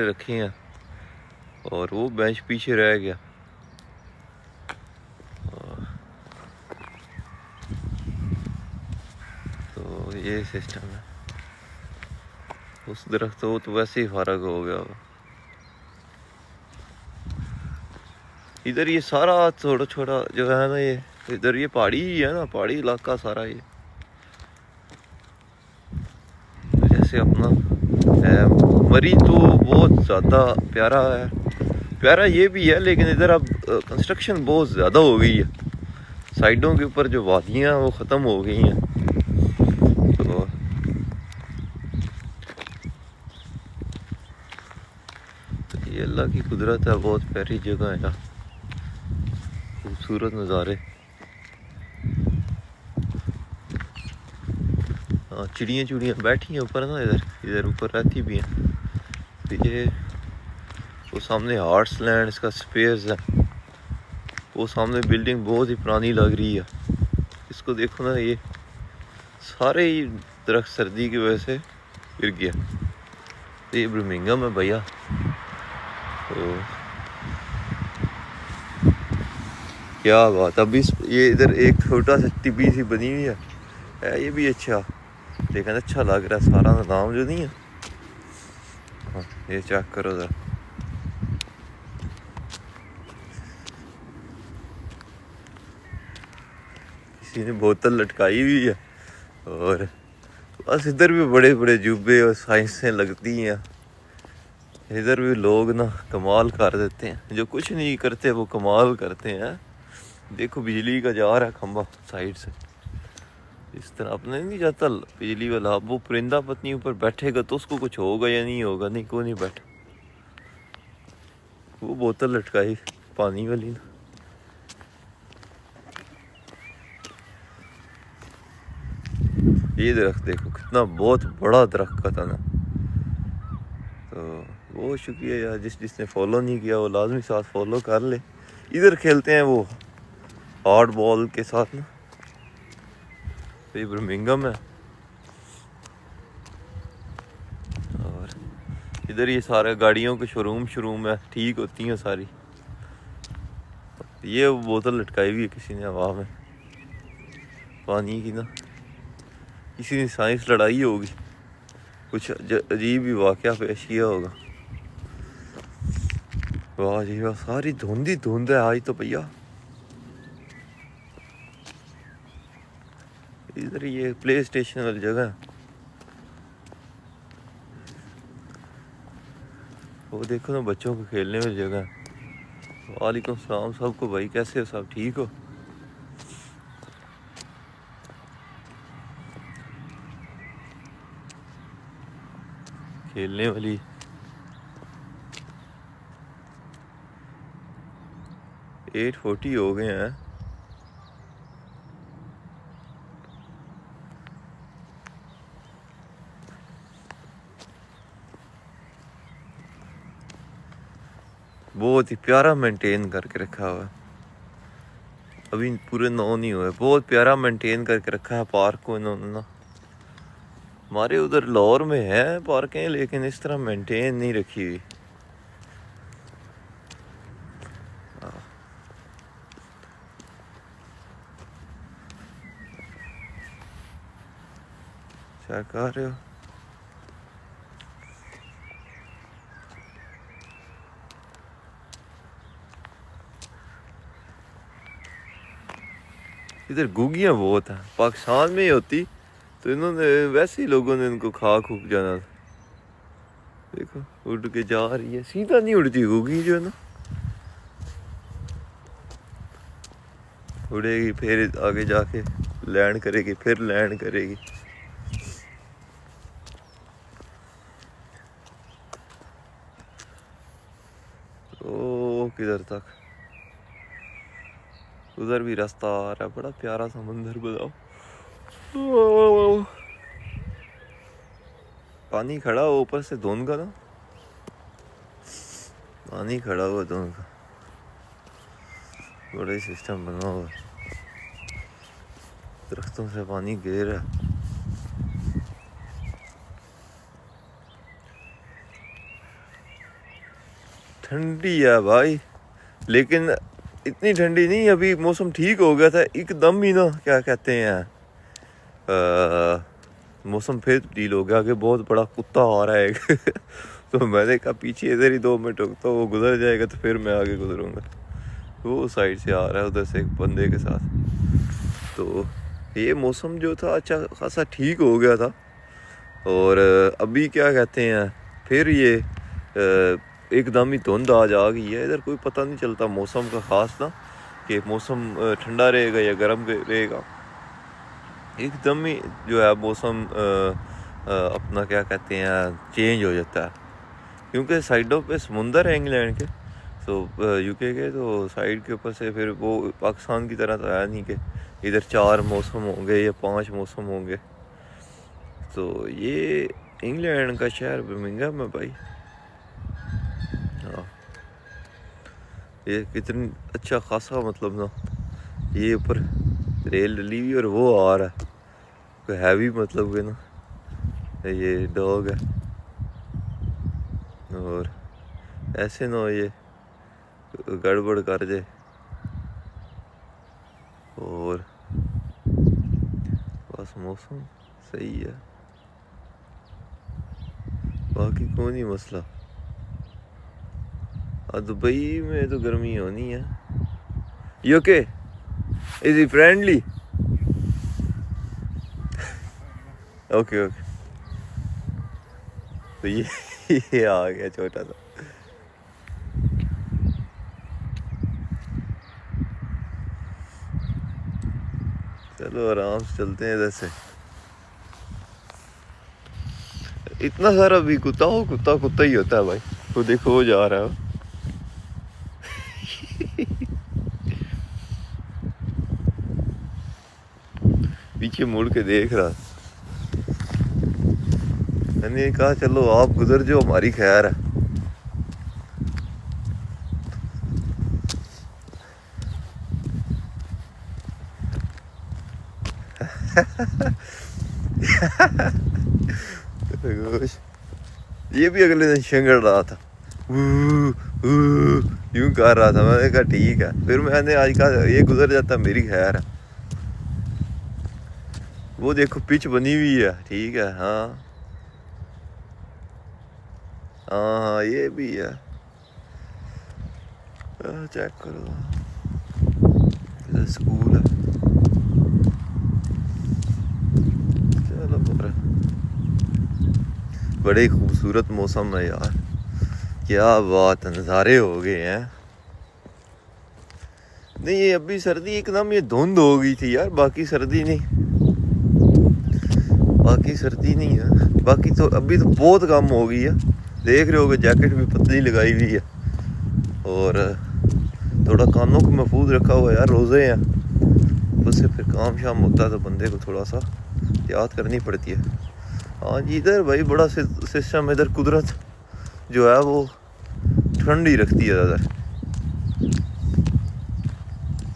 रखे हैं और वो बेंच पीछे रह गया। तो ये सिस्टम है। उस दरख्त तो वैसे ही फारग हो गया वो। इधर ये सारा छोटा छोटा जो है ना, ये इधर ये पहाड़ी ही है ना, पहाड़ी इलाका सारा ये। जैसे अपना मरी तो बहुत ज़्यादा प्यारा है, प्यारा ये भी है, लेकिन इधर अब कंस्ट्रक्शन बहुत ज़्यादा हो गई है। साइडों के ऊपर जो वादियाँ वो ख़त्म हो गई हैं। तो ये अल्लाह की कुदरत है, बहुत प्यारी जगह है, खूबसूरत नज़ारे। हाँ, चिड़ियाँ बैठी हैं ऊपर ना, इधर ऊपर रहती भी हैं। तो ये वो सामने हार्ट्स लैंड इसका स्पेयर्स है। वो सामने बिल्डिंग बहुत ही पुरानी लग रही है। इसको देखो ना, ये सारे ही दरख्त सर्दी की वजह से गिर गया। तो ये बर्मिंघम है भैया। तो क्या बात, अभी ये इधर एक छोटा सा टिब्बी सी बनी हुई है ये भी अच्छा, लेकिन अच्छा लग रहा है। सारा नाम जो नहीं है। हाँ, ये चेक करो जरा, किसी ने बोतल लटकाई हुई है। और बस इधर भी बड़े बड़े जुब्बे और साइंसें लगती हैं। इधर भी लोग ना कमाल कर देते हैं, जो कुछ नहीं करते वो कमाल करते हैं। देखो बिजली का जा रहा है खंबा साइड से, इस तरह अपने नहीं जाता बिजली वाला। वो परिंदा पत्नी ऊपर बैठेगा तो उसको कुछ होगा या नहीं होगा, नहीं को नहीं बैठा। वो बोतल लटकाई पानी वाली ना। ये दरख्त देखो कितना बहुत बड़ा दरख्त का था ना। तो बहुत शुक्रिया यार, जिसने फॉलो नहीं किया वो लाजमी साथ फॉलो कर ले। इधर खेलते हैं वो हार्ड बॉल के साथ ना। तो ये बर्मिंघम है और इधर ये सारे गाड़ियों के शोरूम है, ठीक होती हैं सारी। ये बोतल लटकाई हुई है किसी ने हवा में पानी की ना। किसी ने साइंस लड़ाई होगी, कुछ अजीब ही वाकया पेश किया होगा। वाह जी वाह, सारी धुंध ही धुंध है आज तो भैया। इधर ये प्ले स्टेशन वाली जगह है। वो देखो ना, बच्चों को खेलने वाली जगह है। वालेकुम सलाम सबको भाई, कैसे हो सब, ठीक हो? खेलने वाली 840 हो गए हैं। बहुत ही प्यारा मेंटेन करके रखा हुआ है। अभी पूरे 9 नहीं हुए, बहुत प्यारा मेंटेन करके रखा है पार्क को इन्होंने ना। हमारे उधर लाहौर में है पार्कें, लेकिन इस तरह मेंटेन नहीं रखी हुई। क्या कर रहे हो? इधर घुगियाँ बहुत हैं, पाकिस्तान में ही होती तो इन्होंने वैसे ही लोगों ने इनको खा खूब जाना था। देखो उड़ के जा रही है, सीधा नहीं उड़ती घुगी जो है ना, उड़ेगी फिर आगे जाके लैंड करेगी, फिर लैंड करेगी। ओ किधर तक, उधर भी रास्ता आ रहा है, बड़ा प्यारा समंदर बताओ। पानी खड़ा हो ऊपर से धुंध का ना, पानी खड़ा हुआ धुंध का, बड़ा ही सिस्टम बना हुआ है। दरख्तों से पानी गिर रहा है। ठंडी है भाई, लेकिन इतनी ठंडी नहीं। अभी मौसम ठीक हो गया था एकदम ही ना, क्या कहते हैं, मौसम फिर तब्दील हो गया। आगे बहुत बड़ा कुत्ता आ रहा है एक तो मैंने कहा पीछे इधर ही 2 मिनट रुकता, वो गुजर जाएगा तो फिर मैं आगे गुजरूँगा। वो साइड से आ रहा है उधर से एक बंदे के साथ। तो ये मौसम जो था अच्छा खासा ठीक हो गया था। और अभी क्या कहते हैं, फिर ये एकदम ही धुंध आज आ गई है। इधर कोई पता नहीं चलता मौसम का ख़ास ना, कि मौसम ठंडा रहेगा या गर्म रहेगा। एकदम ही जो है मौसम अपना क्या कहते हैं चेंज हो जाता है, क्योंकि साइडों पे समुंदर है इंग्लैंड के, तो यूके के, तो साइड के ऊपर से फिर वो पाकिस्तान की तरह तो है नहीं कि इधर 4 मौसम होंगे या 5 मौसम होंगे। तो ये इंग्लैंड का शहर बर्मिंघम है भाई। हाँ, ये कितनी अच्छा खासा मतलब ना, ये ऊपर रेल डली हुई और वो आ रहा है कोई हैवी, मतलब कि ना ये डॉग है। और ऐसे ना ये गड़बड़ कर जाए। और बस मौसम सही है, बाकी कोई नहीं मसला। दुबई में तो गर्मी होनी है। You okay, is he friendly? Okay okay. तो ये आ गया छोटा सा। चलो आराम से चलते हैं इधर से। इतना सारा भी कुत्ता हो, कुत्ता कुत्ता ही होता है भाई। तो देखो वो जा रहा है पीछे मुड़ के देख रहा। मैंने कहा चलो आप गुजर जाओ, हमारी खैर है। ये भी अगले दिन शेंगड़ रहा था, यूं कर रहा था। मैंने कहा ठीक है, फिर मैंने आज कहा ये गुजर जाता मेरी खैर है। वो देखो पिच बनी हुई है, ठीक है। हाँ हाँ हाँ, ये भी है। चेक करो, स्कूल है। चलो बड़े खूबसूरत मौसम है यार, क्या बात है, नज़ारे हो गए हैं। नहीं ये अभी सर्दी एकदम ये धुंध हो गई थी यार, बाकी सर्दी नहीं, बाकी सर्दी नहीं है। बाकी तो अभी तो बहुत कम हो गई है। देख रहे हो कि जैकेट भी पतली लगाई हुई है, और थोड़ा कानों को महफूज रखा हुआ है यार, रोज़े हैं, उससे फिर काम शाम होता है तो बंदे को थोड़ा सा याद करनी पड़ती है। हाँ जी, इधर भाई बड़ा सिस्टम, इधर कुदरत जो है वो ठंडी रखती है इधर।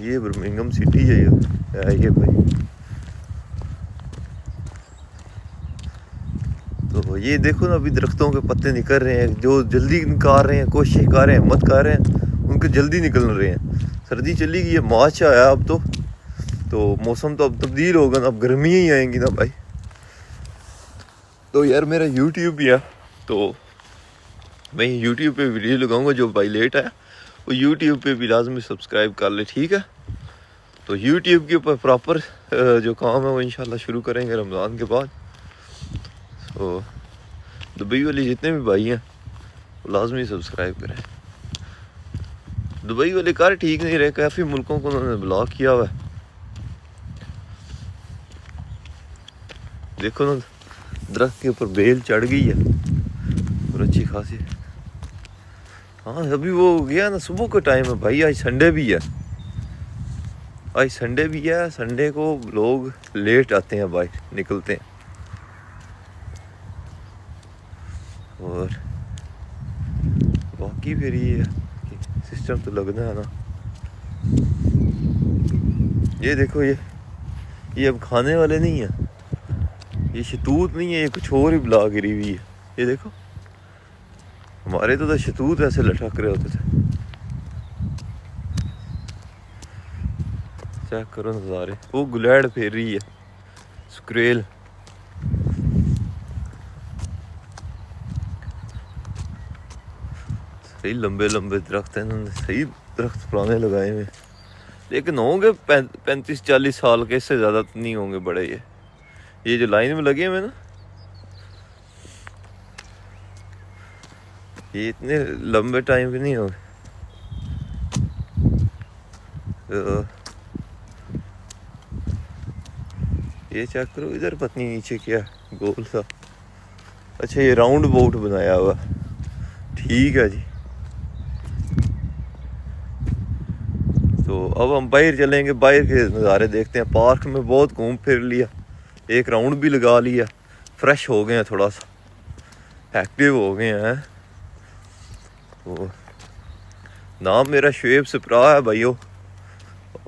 ये बर्मिंघम सिटी है ये भाई। तो ये देखो ना, अभी दरख्तों के पत्ते निकल रहे हैं, जो जल्दी निकाल रहे हैं, कोशिश कर रहे हैं, हिम्मत कर रहे हैं, उनके जल्दी निकल रहे हैं। सर्दी चली गई है, मार्च आया अब तो मौसम तो अब तब्दील होगा ना, अब गर्मी ही आएंगी ना भाई। तो यार मेरा YouTube भी है, तो मैं YouTube पे वीडियो लगाऊंगा। जो भाई लेट आया वो YouTube पे भी लाजमी सब्सक्राइब कर ले, ठीक है। तो YouTube के ऊपर प्रॉपर जो काम है वो इंशाल्लाह शुरू करेंगे रमज़ान के बाद। तो दुबई वाले जितने भी भाई हैं वो लाजमी सब्सक्राइब करें। दुबई वाले कार ठीक नहीं रहे, काफ़ी मुल्कों को उन्होंने ब्लॉक किया हुआ है। देखो ना, दरख्त के ऊपर बेल चढ़ गई है और अच्छी खासी। हाँ अभी वो गया ना, सुबह का टाइम है भाई, आज संडे भी है। आज संडे भी है, संडे को लोग लेट आते हैं भाई, निकलते हैं। और बाकी फिर ये है कि सिस्टम तो लगना है ना। ये देखो, ये अब खाने वाले नहीं है, ये शतूत नहीं है, ये कुछ और ही बुला गिरी हुई है। ये देखो, हमारे तो शतूत ऐसे लटक रहे होते थे। चेक करो नज़ारे, वो गुलेड फेर रही है, स्क्रेल। सही लंबे लंबे दरख्त हैं, इन्होंने सही दरख्त पुराने लगाए हुए, लेकिन होंगे 35-40 साल के, इससे ज़्यादा तो नहीं होंगे बड़े। ये जो लाइन में लगे हुए ना, ये इतने लंबे टाइम के नहीं होंगे। ये चेक करो इधर, पत्नी नीचे क्या गोल सा, अच्छा ये राउंड बोट बनाया हुआ, ठीक है जी। तो अब हम बाहर चलेंगे, बाहर के नज़ारे देखते हैं। पार्क में बहुत घूम फिर लिया, एक राउंड भी लगा लिया, फ्रेश हो गए हैं, थोड़ा सा एक्टिव हो गए हैं। तो नाम मेरा शुएब सप्रा है भाइयों,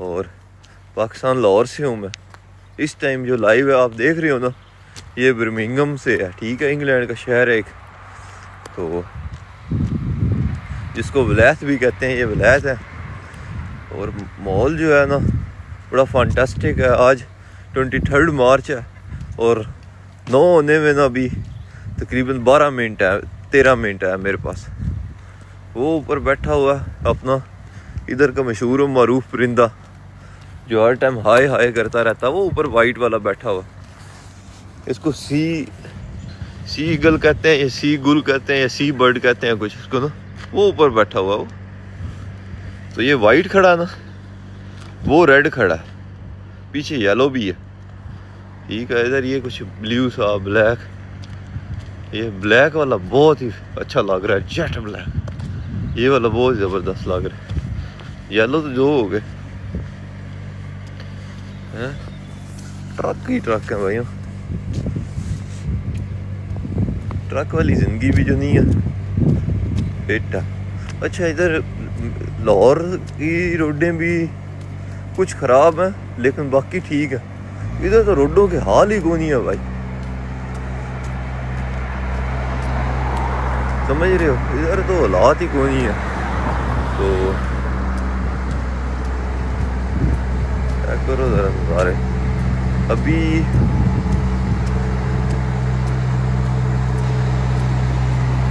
और पाकिस्तान लाहौर से हूँ मैं। इस टाइम जो लाइव है आप देख रहे हो ना, ये बर्मिंघम से है, ठीक है, इंग्लैंड का शहर है एक, तो जिसको वलैत भी कहते हैं, ये वलैत है। और माहौल जो है ना बड़ा फैंटास्टिक है। आज 23 मार्च है और 9 होने में ना अभी तकरीबन 12 मिनट है, 13 मिनट है मेरे पास। वो ऊपर बैठा हुआ अपना, इधर का मशहूर और मरूफ परिंदा जो हर टाइम हाय हाय करता रहता है, वो ऊपर वाइट वाला बैठा हुआ। इसको सी ईगल कहते हैं, या सी गुल कहते हैं, या सी बर्ड कहते हैं कुछ इसको ना, वो ऊपर बैठा हुआ वो। तो ये वाइट खड़ा ना, वो रेड खड़ा है, पीछे येलो भी है, ठीक है। इधर ये कुछ ब्लू सा ब्लैक, ये ब्लैक वाला बहुत ही अच्छा लग रहा है, जेट ब्लैक, ये वाला बहुत ज़बरदस्त लग रहा है। येलो तो जो हो गए हैं, ट्रक ही ट्रक है भाइयों, ट्रक वाली ज़िंदगी भी जो नहीं है बेटा। अच्छा इधर लाहौर की रोडें भी कुछ ख़राब हैं, लेकिन बाकी ठीक है। इधर तो रोडों के हाल ही कोई नहीं है भाई, समझ रहे हो, इधर तो हालात ही कोई नहीं है। तो क्या करो ज़रा नज़ारे अभी।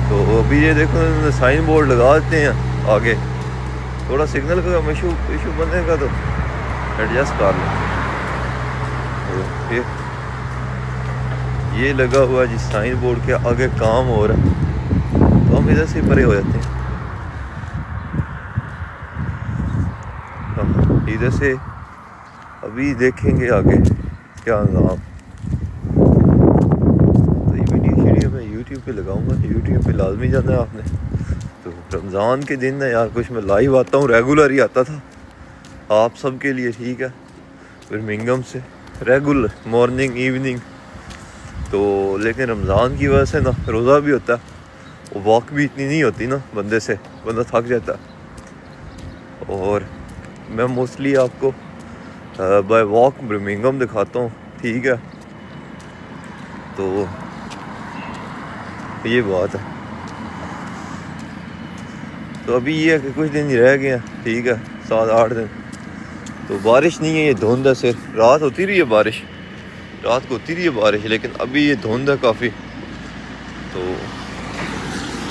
तो अभी ये देखो साइन बोर्ड लगा देते हैं आगे, थोड़ा सिग्नल का इशू बनेगा तो एडजस्ट कर लो। तो ये लगा हुआ जी साइन बोर्ड के आगे काम हो रहा है, तो हम इधर से परे हो जाते हैं। इधर से अभी देखेंगे आगे क्या नाम। तो ये वीडियो मैं यूट्यूब पे लगाऊंगा, यूट्यूब पे लाजमी जाना है आपने। तो रमज़ान के दिन है यार, कुछ मैं लाइव आता हूँ, रेगुलर ही आता था आप सब के लिए, ठीक है, बर्मिंघम से रेगुलर मॉर्निंग इवनिंग। तो लेकिन रमज़ान की वजह से ना रोज़ा भी होता है, वो वॉक भी इतनी नहीं होती ना बंदे से, बंदा थक जाता है। और मैं मोस्टली आपको बाय वॉक बर्मिंघम दिखाता हूँ, ठीक है। तो ये बात है। तो अभी ये है कि कुछ दिन ही रह गए हैं, ठीक है, 7-8 दिन। तो बारिश नहीं है, ये धुंध है सिर्फ। रात होती रही है बारिश, रात को होती रही है बारिश, लेकिन अभी ये धुंध है काफ़ी। तो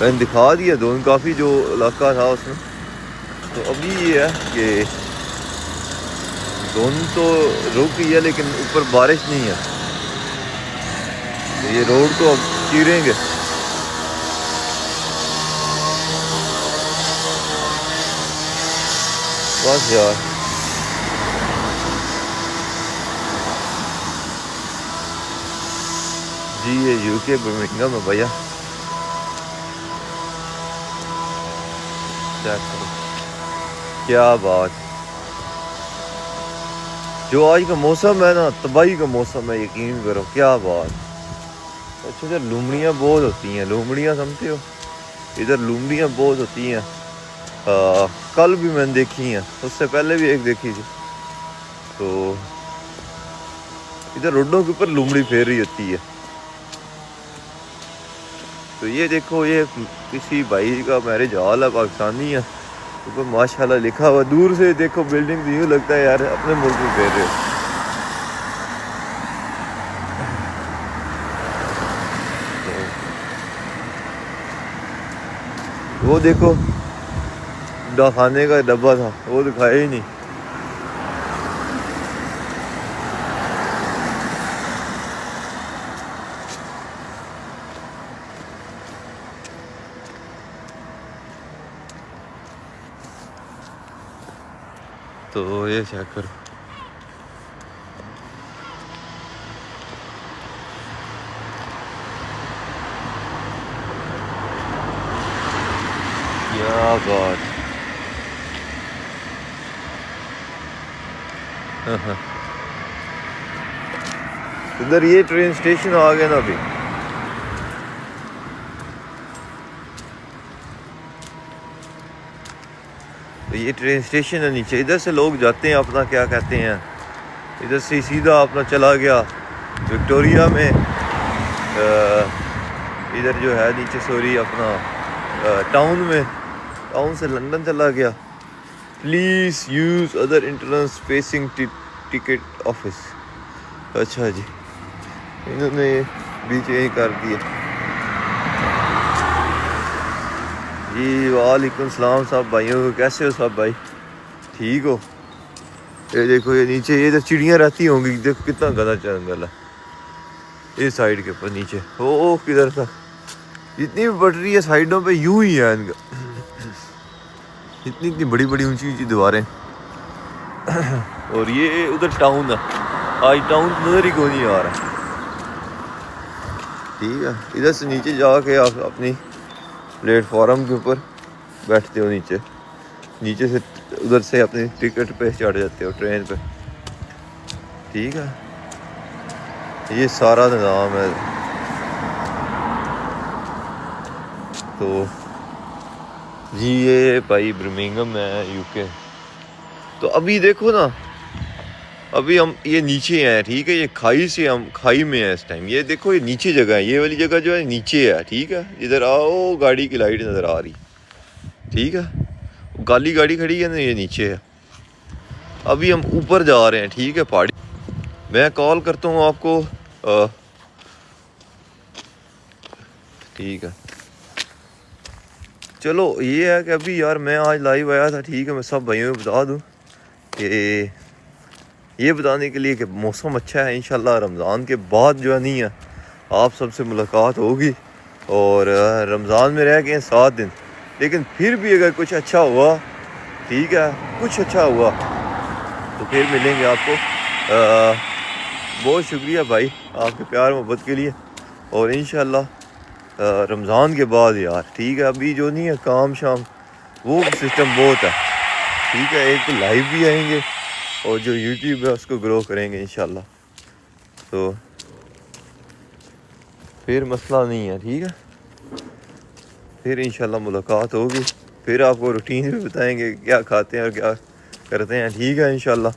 मैंने दिखा दिया धुंध काफ़ी जो इलाका था उसमें। तो अभी ये है कि धुंध तो रुक गई है, लेकिन ऊपर बारिश नहीं है। तो ये रोड को अब चीरेंगे। बस यार जी, ये यूके बर्मिंघम है भैया, चेक करो क्या बात। जो आज का मौसम है ना, तबाही का मौसम है, यकीन करो, क्या बात। अच्छा इधर लूमड़ियाँ बहुत होती हैं, लूमड़ियाँ समझते हो, इधर लूमड़ियाँ बहुत होती हैं। कल भी मैंने देखी हैं, उससे पहले भी एक देखी थी। तो इधर रोडों के ऊपर लूमड़ी फेर रही होती है। तो ये देखो, ये किसी भाई का मैरिज हॉल है, पाकिस्तानी है, ऊपर माशाल्लाह लिखा हुआ। दूर से देखो बिल्डिंग, यूँ लगता है यार अपने मुल्क में फिर रहे हो। वो देखो खाने का डब्बा था, वो दिखाया ही नहीं। तो ये चेक करो, क्या बात। इधर ये ट्रेन स्टेशन आ गया ना अभी। तो ये ट्रेन स्टेशन है नीचे, इधर से लोग जाते हैं अपना, क्या कहते हैं, इधर से सीधा अपना चला गया विक्टोरिया में, इधर जो है नीचे, सॉरी अपना टाउन में, टाउन से लंदन चला गया। Please use other entrance facing ticket office. अच्छा जी, इन्होंने बीच यही कर दिया जी। वालेकुम सलाम साहब, भाइयों कैसे हो सब भाई, ठीक हो? ये देखो, ये नीचे ये तो चिड़ियाँ रहती होंगी, देखो कितना गंदा जंगल है इस साइड के ऊपर नीचे। ओ किधर तक जितनी भी पटरी है साइडों पे यूं ही है इनका, इतनी इतनी बड़ी बड़ी ऊंची ऊंची दीवारें। और ये उधर टाउन है, आज टाउन नजर ही को नहीं आ रहा। ठीक है, इधर से नीचे जाके आप अपनी प्लेटफॉर्म के ऊपर बैठते हो, नीचे नीचे से उधर से अपनी टिकट पे चढ़ जाते हो ट्रेन पे। ठीक है, ये सारा निज़ाम है। तो जी ये भाई बर्मिंघम है, यूके। तो अभी देखो ना, अभी हम ये नीचे हैं, ठीक है, ये खाई से, हम खाई में है इस टाइम। ये देखो, ये नीचे जगह है, ये वाली जगह जो है नीचे है। ठीक है, इधर आओ, गाड़ी की लाइट नज़र आ रही, ठीक है, काली गाड़ी खड़ी है ना, ये नीचे है। अभी हम ऊपर जा रहे हैं, ठीक है, पहाड़ी। मैं कॉल करता हूँ आपको, ठीक है। चलो ये है कि अभी यार मैं आज लाइव आया था, ठीक है, मैं सब भाइयों को बता दूँ कि ये बताने के लिए कि मौसम अच्छा है, इंशाल्लाह रमज़ान के बाद जो है नहीं है आप सबसे मुलाकात होगी। और रमज़ान में रह गए 7 दिन, लेकिन फिर भी अगर कुछ अच्छा हुआ, ठीक है, कुछ अच्छा हुआ तो फिर मिलेंगे आपको। बहुत शुक्रिया भाई आपके प्यार मोहब्बत के लिए। और इंशाल्लाह रमज़ान के बाद यार, ठीक है, अभी जो नहीं है काम शाम वो सिस्टम बहुत है, ठीक है। एक तो लाइव भी आएंगे और जो यूट्यूब है उसको ग्रो करेंगे इंशाल्लाह। तो फिर मसला नहीं है, ठीक है, फिर इंशाल्लाह मुलाकात होगी, फिर आपको रूटीन भी बताएंगे क्या खाते हैं और क्या करते हैं, ठीक है इंशाल्लाह।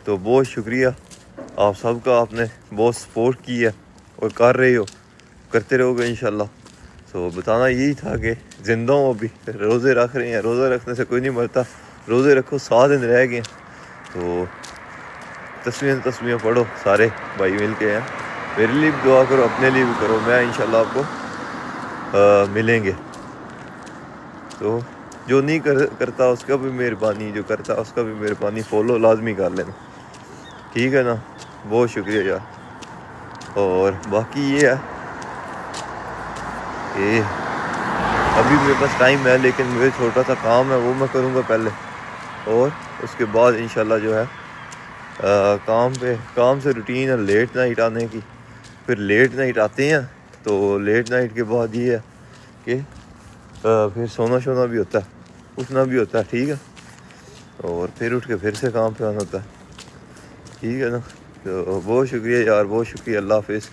तो बहुत शुक्रिया आप सबका, आपने बहुत सपोर्ट की है और कर रहे हो, करते रहोगे इंशाल्लाह। तो बताना यही था कि ज़िंदा हूँ, अभी रोज़े रख रहे हैं, रोज़ा रखने से कोई नहीं मरता, रोज़े रखो, 7 दिन रह गए। तो तस्वीरें पढ़ो सारे भाई मिल के हैं, मेरे लिए भी दुआ करो, अपने लिए भी करो, मैं इंशाल्लाह आपको मिलेंगे। तो जो नहीं करता उसका भी मेहरबानी, जो करता उसका भी मेहरबानी, फॉलो लाजमी कर लेना, ठीक है ना। बहुत शुक्रिया यार। और बाकी ये है कि अभी मेरे पास टाइम है, लेकिन मेरे छोटा सा काम है वो मैं करूँगा पहले, और उसके बाद इंशाल्लाह जो है काम से रूटीन है लेट नाइट आने की। फिर लेट नाइट आते हैं, तो लेट नाइट के बाद ये है कि फिर सोना भी होता है, उठना भी होता है, ठीक है, और फिर उठ के फिर से काम पे आना होता है, ठीक है ना। तो बहुत शुक्रिया यार, बहुत शुक्रिया, अल्लाह हाफिज़।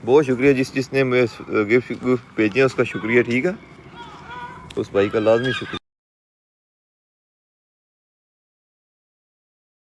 बहुत शुक्रिया जिसने मुझे गिफ्ट भेजे हैं उसका शुक्रिया, ठीक है, उस भाई का लाजमी शुक्रिया।